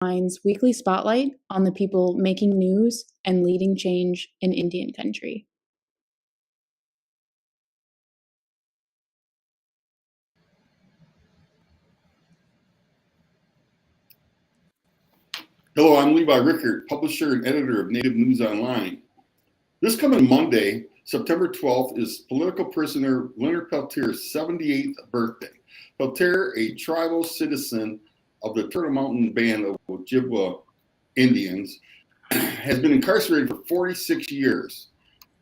Confines weekly spotlight on the people making news and leading change in Indian country. Hello, I'm Levi Rickert, publisher and editor of Native News Online. This coming Monday, September 12th, is political prisoner Leonard Peltier's 78th birthday. Peltier, a tribal citizen of the Turtle Mountain Band of Chippewa Indians, has been incarcerated for 46 years.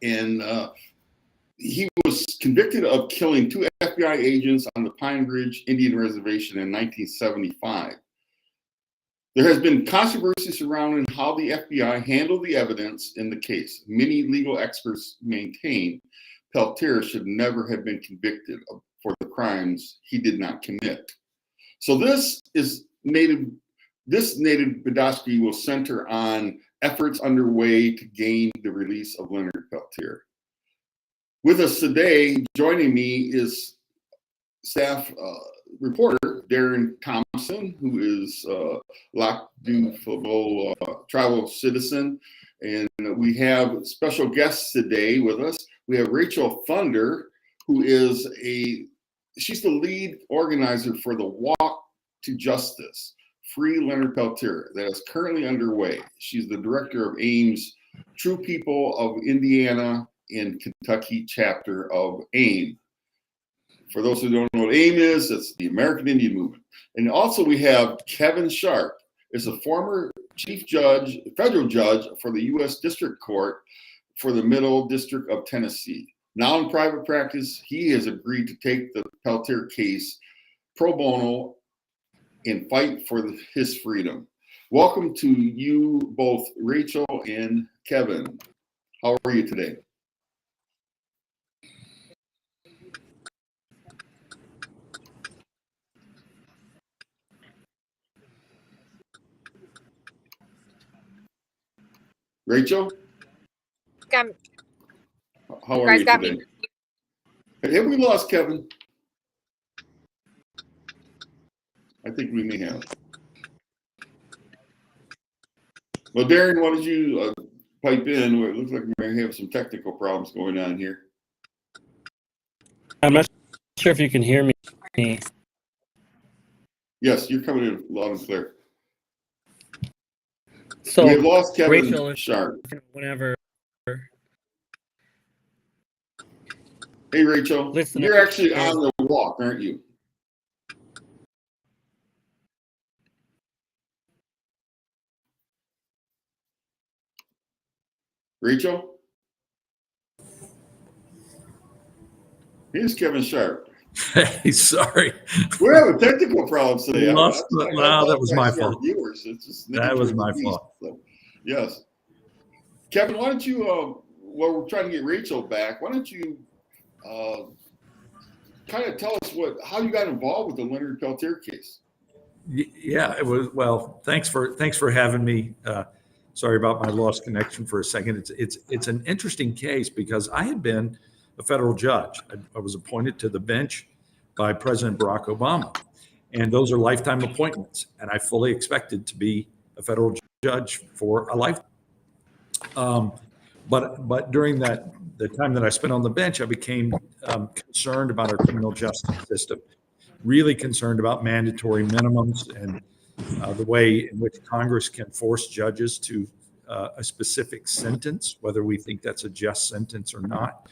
And he was convicted of killing 2 FBI agents on the Pine Ridge Indian Reservation in 1975. There has been controversy surrounding how the FBI handled the evidence in the case. Many legal experts maintain Peltier should never have been convicted for the crimes he did not commit. So this native Bidaské will center on efforts underway to gain the release of Leonard Peltier. With us today, joining me is staff reporter Darren Thompson, who is Lac du Faubourg tribal citizen. And we have special guests today with us. We have Rachel Thunder, who is she's the lead organizer for the Walk to Justice, Free Leonard Peltier, that is currently underway. She's the director of AIM's True People of Indiana and Kentucky chapter of AIM. For those who don't know what AIM is, it's the American Indian Movement. And also we have Kevin Sharp, is a former chief judge, federal judge for the U.S. District Court for the Middle District of Tennessee. Now in private practice, he has agreed to take the Peltier case pro bono and fight for his freedom. Welcome to you both, Rachel and Kevin. How are you today? Rachel? How are you today? Have we lost Kevin? I think we may have. Well, Darren, why don't you pipe in? It looks like we may have some technical problems going on here. I'm not sure if you can hear me. Yes, you're coming in loud and clear. So we have lost Kevin Rachel, Sharp. Whenever. Hey, Rachel, you're actually on the walk, aren't you? Rachel? Here's Kevin Sharp. Hey, sorry. We're having technical problems today. That was my fault. That was my fault. So, yes. Kevin, why don't you, while we're trying to get Rachel back, why don't you kind of tell us how you got involved with the Leonard Peltier case? Yeah, it was, well, thanks for having me. Sorry about my lost connection for a second. It's an interesting case because I had been a federal judge. I was appointed to the bench by President Barack Obama, and those are lifetime appointments. And I fully expected to be a federal judge for a lifetime. But during the time that I spent on the bench, I became concerned about our criminal justice system, really concerned about mandatory minimums and the way in which Congress can force judges to a specific sentence, whether we think that's a just sentence or not.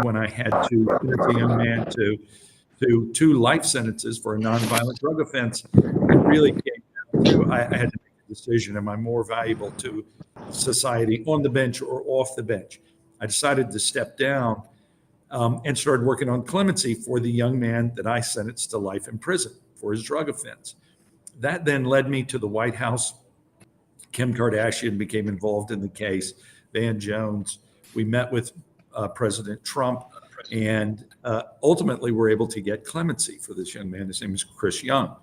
When I had to sentence a young man to 2 life sentences for a nonviolent drug offense, it really came down to I had to make a decision: am I more valuable to society on the bench or off the bench? I decided to step down and started working on clemency for the young man that I sentenced to life in prison for his drug offense. That then led me to the White House. Kim Kardashian became involved in the case, Van Jones. We met with President Trump, and ultimately were able to get clemency for this young man. His name is Chris Young.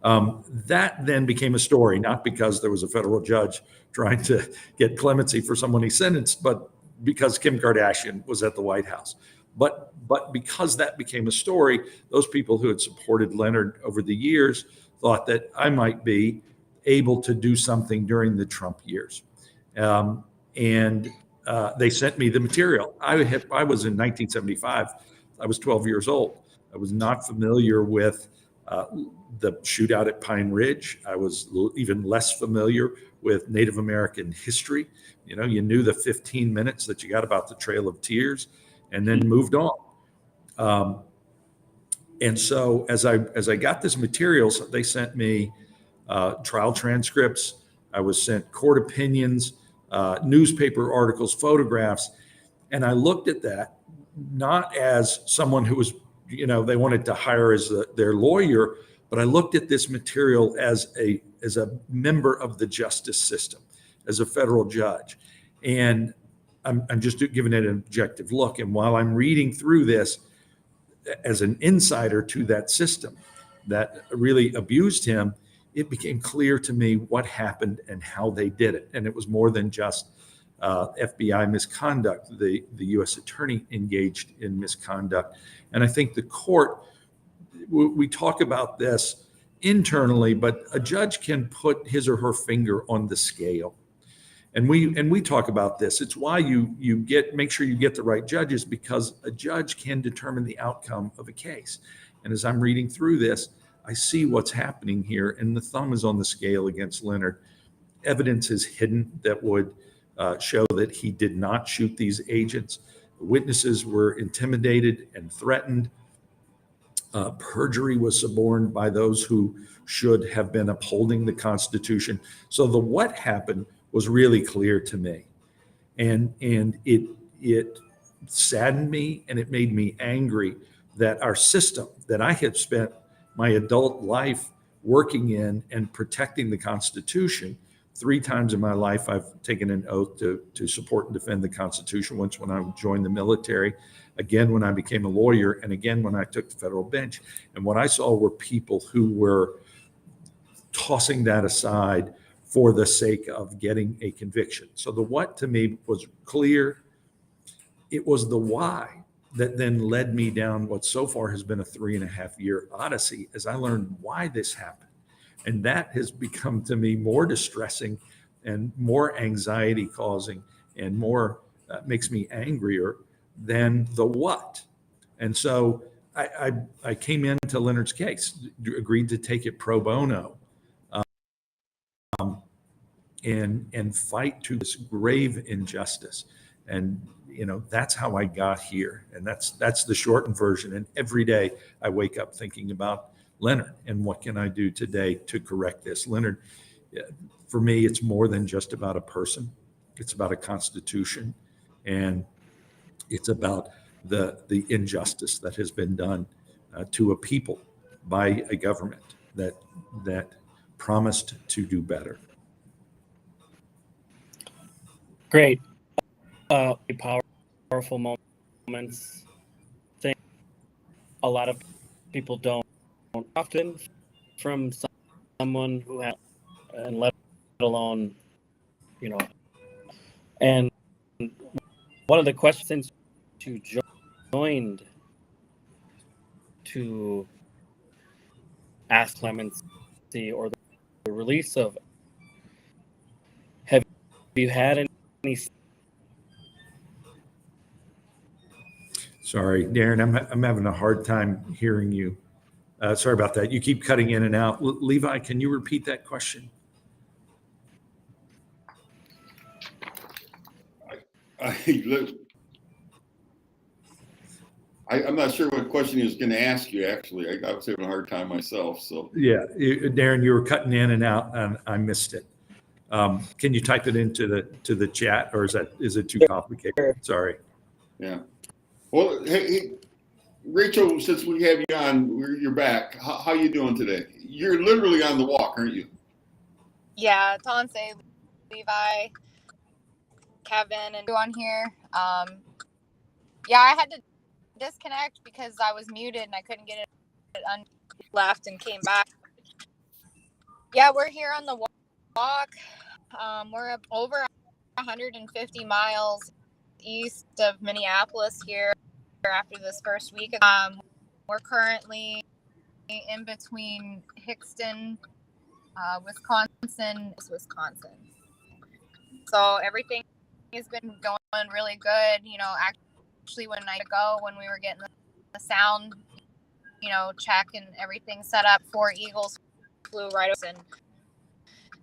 That then became a story, not because there was a federal judge trying to get clemency for someone he sentenced, but because Kim Kardashian was at the White House. But because that became a story, those people who had supported Leonard over the years thought that I might be able to do something during the Trump years. And they sent me the material. I was in 1975. I was 12 years old. I was not familiar with the shootout at Pine Ridge. I was even less familiar with Native American history. You know, you knew the 15 minutes that you got about the Trail of Tears, and then moved on. And so as I got this materials, they sent me trial transcripts. I was sent court opinions, newspaper articles, photographs. And I looked at that not as someone who was, you know, they wanted to hire as their lawyer, but I looked at this material as a member of the justice system, as a federal judge. And I'm just giving it an objective look. And while I'm reading through this as an insider to that system that really abused him, it became clear to me what happened and how they did it. And it was more than just FBI misconduct. The U.S. attorney engaged in misconduct. And I think the court, we talk about this internally, but a judge can put his or her finger on the scale. And we talk about this. It's why you make sure you get the right judges, because a judge can determine the outcome of a case. And as I'm reading through this, I see what's happening here, and the thumb is on the scale against Leonard. Evidence is hidden that would show that he did not shoot these agents. Witnesses were intimidated and threatened. Perjury was suborned by those who should have been upholding the Constitution. So the what happened was really clear to me, and it saddened me, and it made me angry that our system that I had spent my adult life working in and protecting the Constitution. 3 times in my life, I've taken an oath to support and defend the Constitution. Once when I joined the military, again when I became a lawyer, and again when I took the federal bench. And what I saw were people who were tossing that aside for the sake of getting a conviction. So the what to me was clear. It was the why that then led me down what so far has been a 3.5-year odyssey as I learned why this happened. And that has become to me more distressing and more anxiety causing and more makes me angrier than the what. And so I came into Leonard's case, agreed to take it pro bono, and fight to this grave injustice. And you know, that's how I got here. And that's the shortened version. And every day I wake up thinking about Leonard and what can I do today to correct this. Leonard, for me, it's more than just about a person. It's about a constitution, and it's about the injustice that has been done to a people by a government that promised to do better. Great. Powerful moments. I think a lot of people don't often from someone who has, and let alone, you know. And one of the questions you joined to ask clemency or the release of, have you had any? Sorry, Darren, I'm having a hard time hearing you. Sorry about that. You keep cutting in and out. Levi, can you repeat that question? I'm not sure what question he was going to ask you, actually. I was having a hard time myself. So Yeah, Darren, you were cutting in and out, and I missed it. Can you type it into the chat, or is it too complicated? Sorry. Yeah. Well, hey, Rachel, since we have you on, you're back. How you doing today? You're literally on the walk, aren't you? Yeah, Tonse, Levi, Kevin, and everyone here. Yeah, I had to disconnect because I was muted and I couldn't get it left and came back. Yeah, we're here on the walk. We're up over 150 miles east of Minneapolis here after this first week. We're currently in between Hickston Wisconsin. So everything has been going really good. You know, actually, when we were getting the sound, you know, check and everything set up, 4 eagles flew right over, and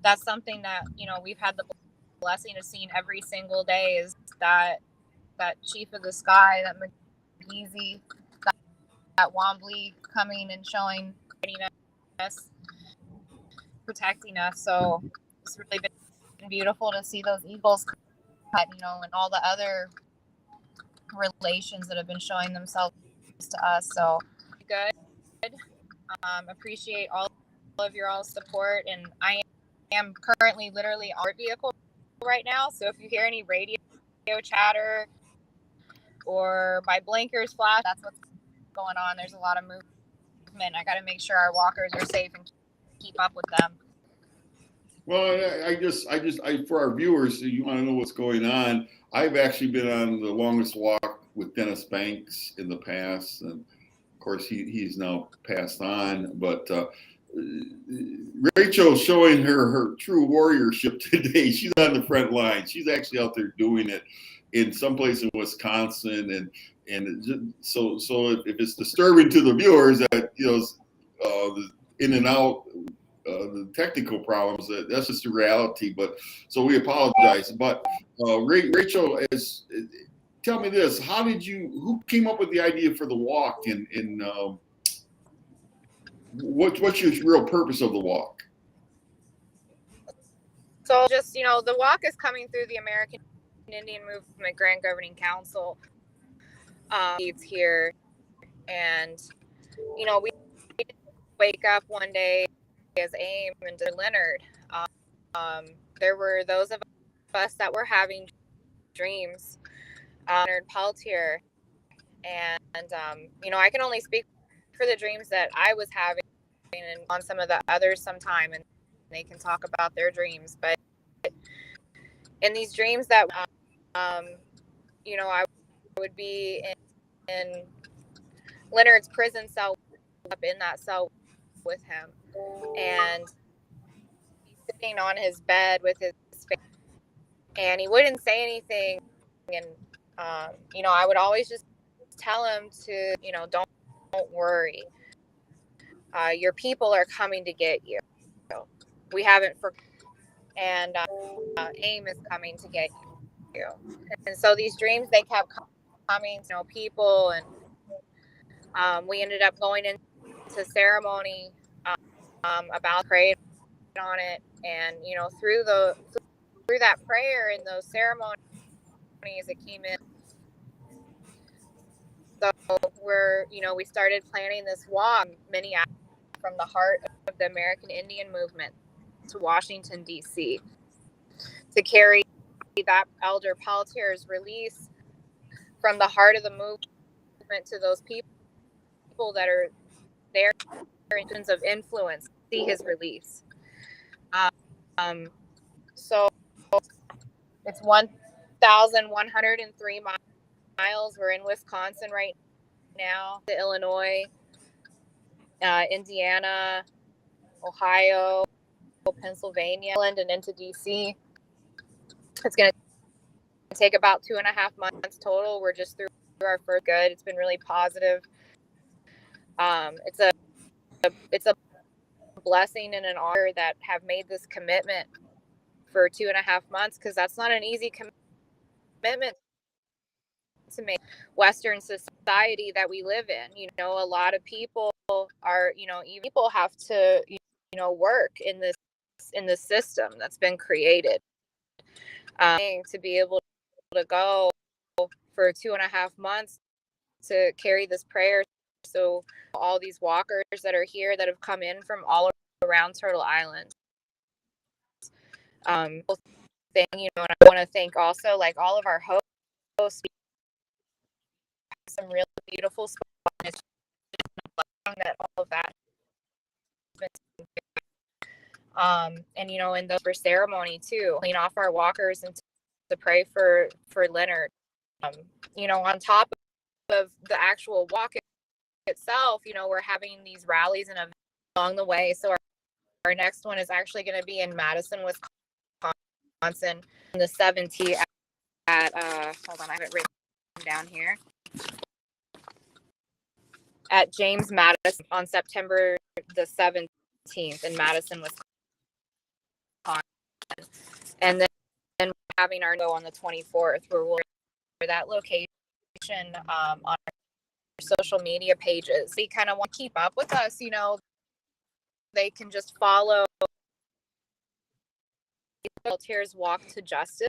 that's something that, you know, we've had the blessing of seeing every single day, is that chief of the sky, that McGeezy, that Wombly coming and showing us, protecting us. So it's really been beautiful to see those eagles cut, you know, and all the other relations that have been showing themselves to us. So good. Appreciate all of your all support, and I am currently literally on our vehicle right now. So if you hear any radio chatter or my blinkers flash, that's what's going on. There's a lot of movement. I got to make sure our walkers are safe and keep up with them. Well, I for our viewers, you want to know what's going on. I've actually been on the longest walk with Dennis Banks in the past, and of course he's now passed on. But Rachel's showing her true warriorship today. She's on the front line. She's actually out there doing it in some place in Wisconsin, and so if it's disturbing to the viewers that, you know, the in and out. The technical problems, that's just the reality, but so we apologize. But Rachel, tell me this: who came up with the idea for the walk, and what's your real purpose of the walk? So just, you know, the walk is coming through the American Indian Movement Grand Governing Council. It's here, and you know, we wake up one day as AIM and Leonard. There were those of us that were having dreams. Leonard Peltier, and you know, I can only speak for the dreams that I was having, and on some of the others sometime, and they can talk about their dreams. But in these dreams that, you know, I would be in Leonard's prison cell, up in that cell with him, and he's sitting on his bed with his face, and he wouldn't say anything, and you know, I would always just tell him to, you know, don't worry, your people are coming to get you, we haven't forgotten, and AIM is coming to get you. And so these dreams, they kept coming, you know, people, and we ended up going into ceremony about praying on it, and you know, through that prayer and those ceremonies, it came in. So we started planning this walk, many hours from the heart of the American Indian movement to Washington, D.C., to carry that Elder Peltier's release from the heart of the movement to those people that are there in terms of influence, see his release. So it's 1,103 miles. We're in Wisconsin right now, to Illinois, Indiana, Ohio, Pennsylvania, and into DC. It's going to take about 2.5 months total. We're just through our first good. It's been really positive. It's a blessing and an honor that have made this commitment for 2.5 months, because that's not an easy commitment to make. Western society that we live in, you know, a lot of people are, you know, even people have to, you know, work in this system that's been created. To be able to go for 2.5 months to carry this prayer. So all these walkers that are here that have come in from all around Turtle Island. You know, and I want to thank also, like, all of our hosts. Some really beautiful spots. That all of that. And you know, in those for ceremony too, clean off our walkers and to pray for Leonard. You know, on top of the actual walk itself, you know, we're having these rallies and events along the way. So our next one is actually going to be in Madison, Wisconsin, on the 17th at hold on, I have it written down here, at James Madison on September the 17th in Madison, Wisconsin. And then having our go on the 24th, where we'll share that location on our social media pages. We kind of want to keep up with us, you know, they can just follow Peltier's Walk to Justice.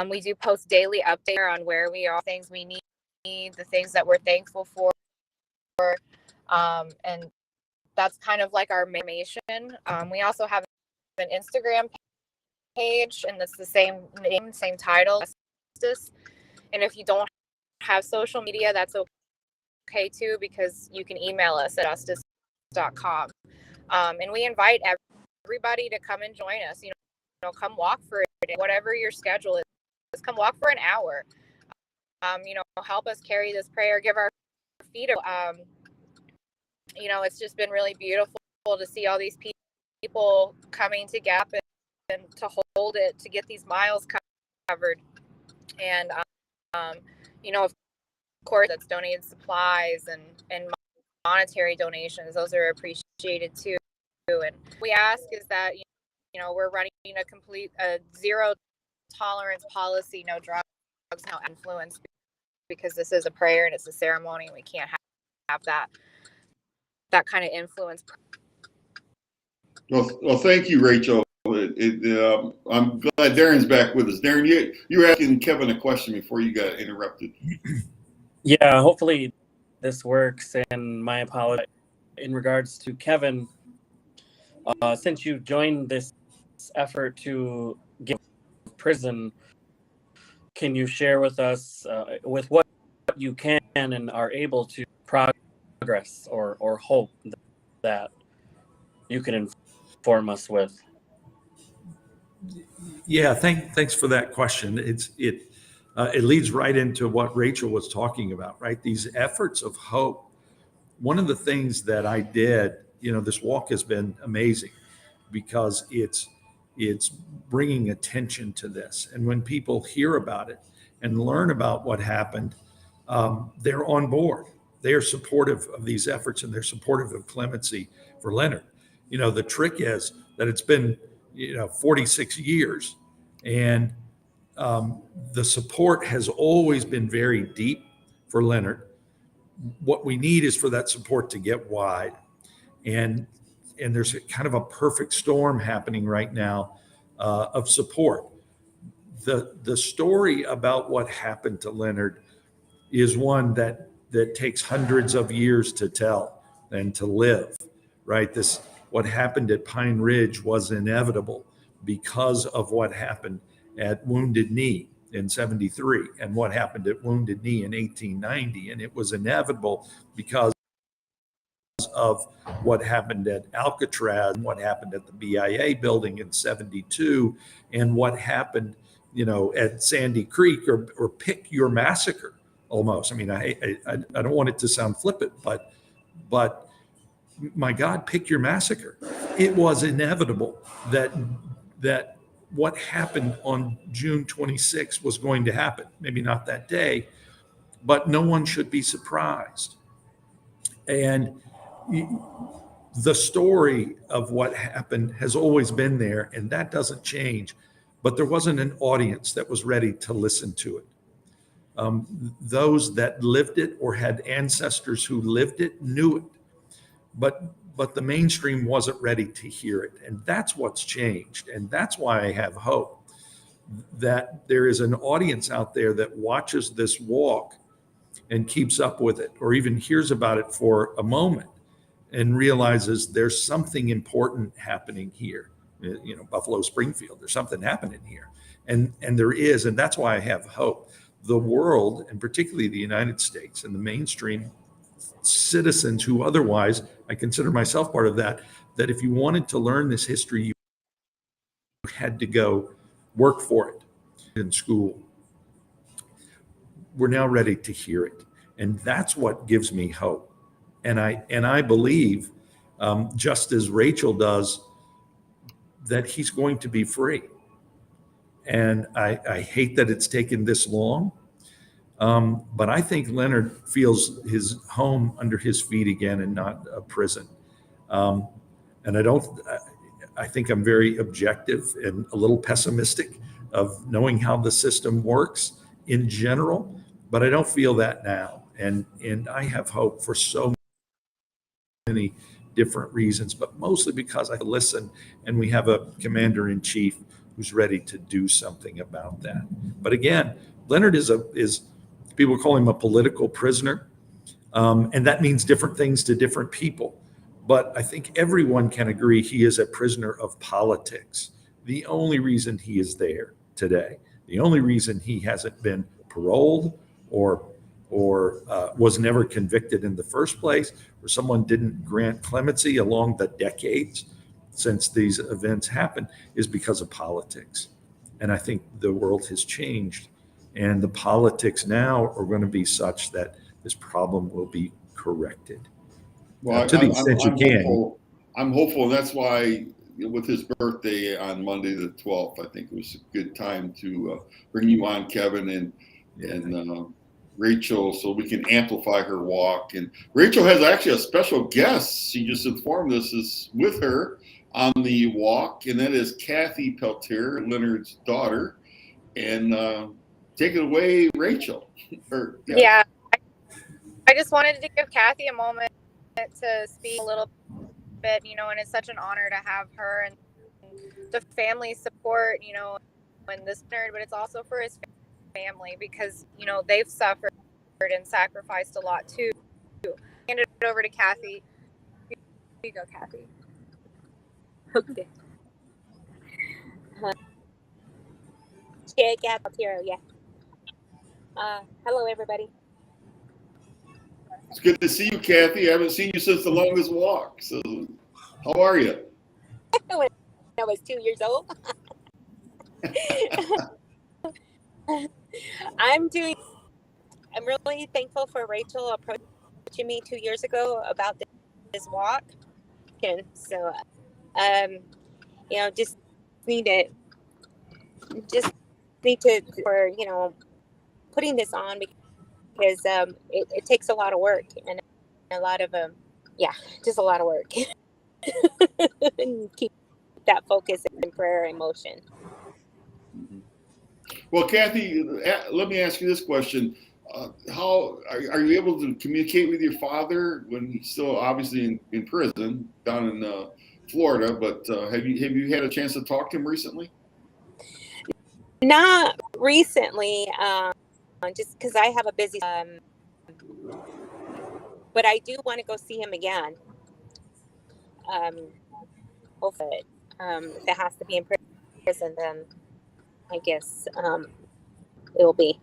We do post daily updates on where we are, things we need, the things that we're thankful for. And that's kind of like our mission. We also have an Instagram page, and it's the same name, same title, Justice. And if you don't have social media, that's okay too, because you can email us at justice.com. And we invite everybody to come and join us. You know, come walk for it, whatever your schedule is. Just come walk for an hour. You know, help us carry this prayer, give our feet. You know, it's just been really beautiful to see all these people coming together and to hold it, to get these miles covered. And, you know, of course, that's donated supplies and monetary donations. Those are appreciated too. And we ask is that, you know, we're running a zero tolerance policy, no drugs, no influence, because this is a prayer and it's a ceremony, and we can't have that kind of influence. Well, thank you, Rachel. I'm glad Darren's back with us. Darren, you were asking Kevin a question before you got interrupted. Yeah, hopefully this works. And my apologies in regards to Kevin. Since you joined this effort to get prison, can you share with us with what you can and are able to progress or hope that you can inform us with? Yeah, thanks for that question. It leads right into what Rachel was talking about, right? These efforts of hope. One of the things that I did, you know, this walk has been amazing because it's bringing attention to this. And when people hear about it and learn about what happened, they're on board. They are supportive of these efforts, and they're supportive of clemency for Leonard. You know, the trick is that it's been, 46 years, and the support has always been very deep for Leonard. What we need is for that support to get wide, and there's kind of a perfect storm happening right now of support. The story about what happened to Leonard is one that takes hundreds of years to tell and to live, right? What happened at Pine Ridge was inevitable because of what happened at Wounded Knee in 73 and what happened at Wounded Knee in 1890. And it was inevitable because of what happened at Alcatraz, and what happened at the BIA building in 72, and what happened, at Sandy Creek, or pick your massacre almost. I mean, I don't want it to sound flippant, but my God, pick your massacre. It was inevitable that what happened on June 26 was going to happen. Maybe not that day, but no one should be surprised. And the story of what happened has always been there, and that doesn't change. But there wasn't an audience that was ready to listen to it. Those that lived it or had ancestors who lived it knew it, but the mainstream wasn't ready to hear it. And that's what's changed. And that's why I have hope that there is an audience out there that watches this walk and keeps up with it, or even hears about it for a moment and realizes there's something important happening here. Buffalo Springfield, there's something happening here. And there is, and that's why I have hope. The world, and particularly the United States and the mainstream citizens who otherwise, I consider myself part of that if you wanted to learn this history, you had to go work for it in school. We're now ready to hear it. And that's what gives me hope. And I believe just as Rachel does, that he's going to be free. And I hate that it's taken this long, but I think Leonard feels his home under his feet again and not a prison. And I think I'm very objective and a little pessimistic of knowing how the system works in general, but I don't feel that now. And I have hope for so many different reasons, but mostly because I listen and we have a commander-in-chief who's ready to do something about that. But again, Leonard is people call him a political prisoner, and that means different things to different people. But I think everyone can agree he is a prisoner of politics. The only reason he is there today, the only reason he hasn't been paroled or was never convicted in the first place, or someone didn't grant clemency along the decades since these events happened, is because of politics. And I think the world has changed, and the politics now are going to be such that this problem will be corrected. Well, To the extent you can. I'm hopeful. That's why with his birthday on Monday the 12th, I think it was a good time to bring you on, Kevin, and Rachel, so we can amplify her walk. And Rachel has actually a special guest. She just informed us is with her on the walk, and that is Kathy Peltier, Leonard's daughter. And take it away, Rachel. Yeah, I just wanted to give Kathy a moment to speak a little bit, and it's such an honor to have her and the family support, and this nerd, but it's also for his family because, they've suffered and sacrificed a lot too. Hand it over to Kathy. Here you go, Kathy. Okay. Yeah. Hello, everybody. It's good to see you, Kathy. I haven't seen you since the longest walk. So how are you? When I was 2 years old. I'm really thankful for Rachel approaching me 2 years ago about this walk. And so, just need to for, putting this on because it takes a lot of work and a lot of, just a lot of work. And keep that focus in prayer and motion. Well, Kathy, let me ask you this question. How are you able to communicate with your father when he's still obviously in prison down in Florida? But have you had a chance to talk to him recently? Not recently, just because I have a busy. But I do want to go see him again. Hopefully, if it has to be in prison, then I guess it will be.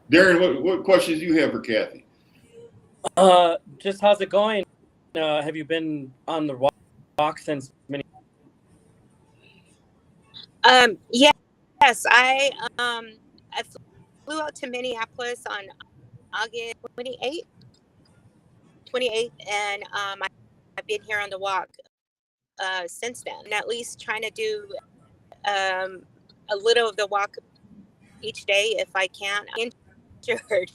Darren, what questions do you have for Kathy? Just how's it going? Have you been on the walk since many? Yes, I flew out to Minneapolis on August 28th, and I've been here on the walk since then. And at least trying to do a little of the walk each day if I can. I'm injured.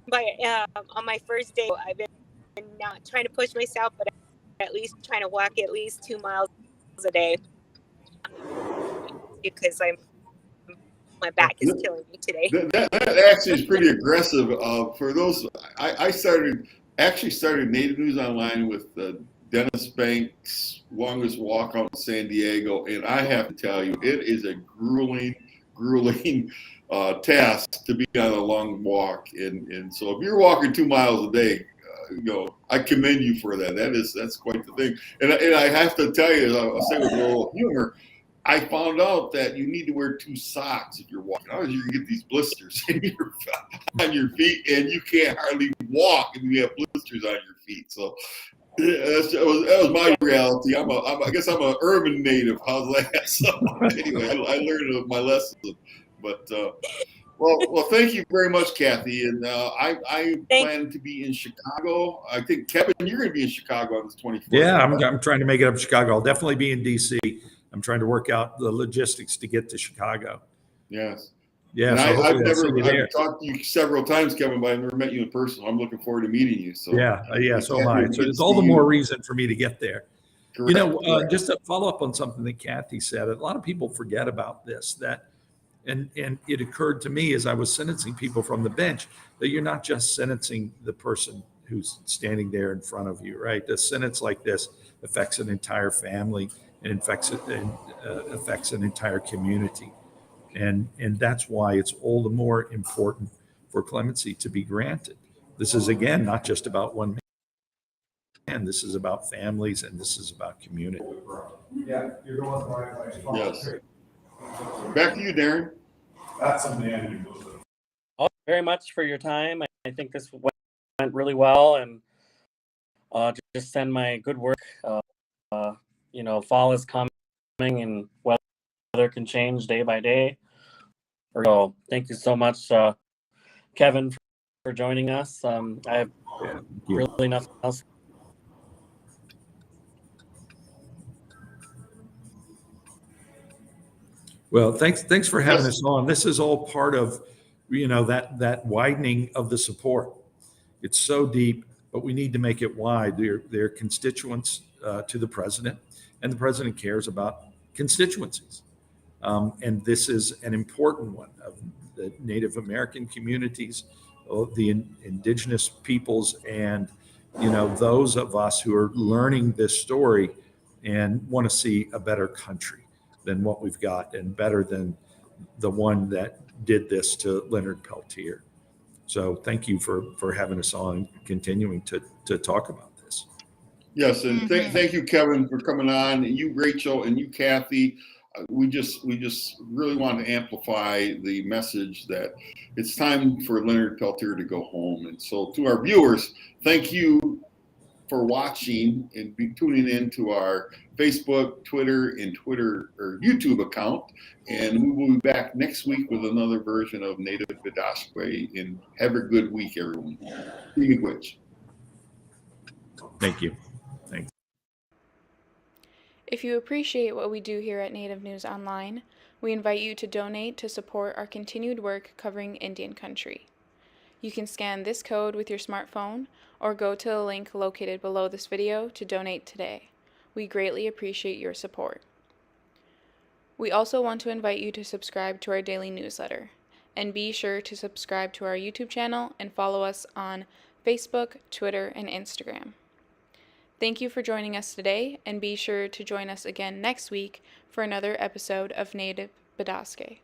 But on my first day, I've been not trying to push myself, but at least trying to walk at least 2 miles a day because my back is killing me today. That actually is pretty aggressive. For those, I started Native News Online with Dennis Banks' longest walk out in San Diego, and I have to tell you, it is a grueling task to be on a long walk. And so if you're walking 2 miles a day, I commend you for that. That's quite the thing. And I have to tell you, I'll say with a little humor, I found out that you need to wear 2 socks if you're walking. Otherwise, you're gonna get these blisters on your feet, and you can't hardly walk if you have blisters on your feet. So that was my reality. I guess I'm an urban native. How's that? So anyway, I learned my lesson. But Well, thank you very much, Kathy. And I Thank- plan to be in Chicago. I think, Kevin, you're going to be in Chicago on the 24th. Yeah, I'm trying to make it up to Chicago. I'll definitely be in DC. I'm trying to work out the logistics to get to Chicago. Yes. Yeah, And so hopefully I'll see you there. I've talked to you several times, Kevin, but I've never met you in person. I'm looking forward to meeting you. So Yeah, so am I. So it's all the more reason for me to get there. Correct. Just to follow up on something that Kathy said, a lot of people forget about this, and it occurred to me as I was sentencing people from the bench that you're not just sentencing the person who's standing there in front of you, right? A sentence like this affects an entire family and affects an entire community. And that's why it's all the more important for clemency to be granted. This is, again, not just about one man. This is about families, and this is about community. Yeah, you're going the right way. Yes. Back to you, Darren. That's a man. All very much for your time. I think this went really well, and just send my good work. Fall is coming, and weather can change day by day. So thank you so much, Kevin, for joining us. I have really nothing else. Well, thanks for having us on. This is all part of, that widening of the support. It's so deep, but we need to make it wide. They're constituents to the president, and the president cares about constituencies. And this is an important one of the Native American communities, the indigenous peoples, and those of us who are learning this story and want to see a better country than what we've got, and better than the one that did this to Leonard Peltier. So thank you for having us on, continuing to talk about this. Yes, and thank you, Kevin, for coming on, and you, Rachel, and you, Kathy. We just really want to amplify the message that it's time for Leonard Peltier to go home. And so, to our viewers, thank you for watching and tuning in to our Facebook, Twitter, or YouTube account. And we will be back next week with another version of Native Bidaské. And have a good week, everyone. Thank you. Thanks. If you appreciate what we do here at Native News Online, we invite you to donate to support our continued work covering Indian country. You can scan this code with your smartphone or go to the link located below this video to donate today. We greatly appreciate your support. We also want to invite you to subscribe to our daily newsletter, and be sure to subscribe to our YouTube channel and follow us on Facebook, Twitter, and Instagram. Thank you for joining us today, and be sure to join us again next week for another episode of Native Bidaské.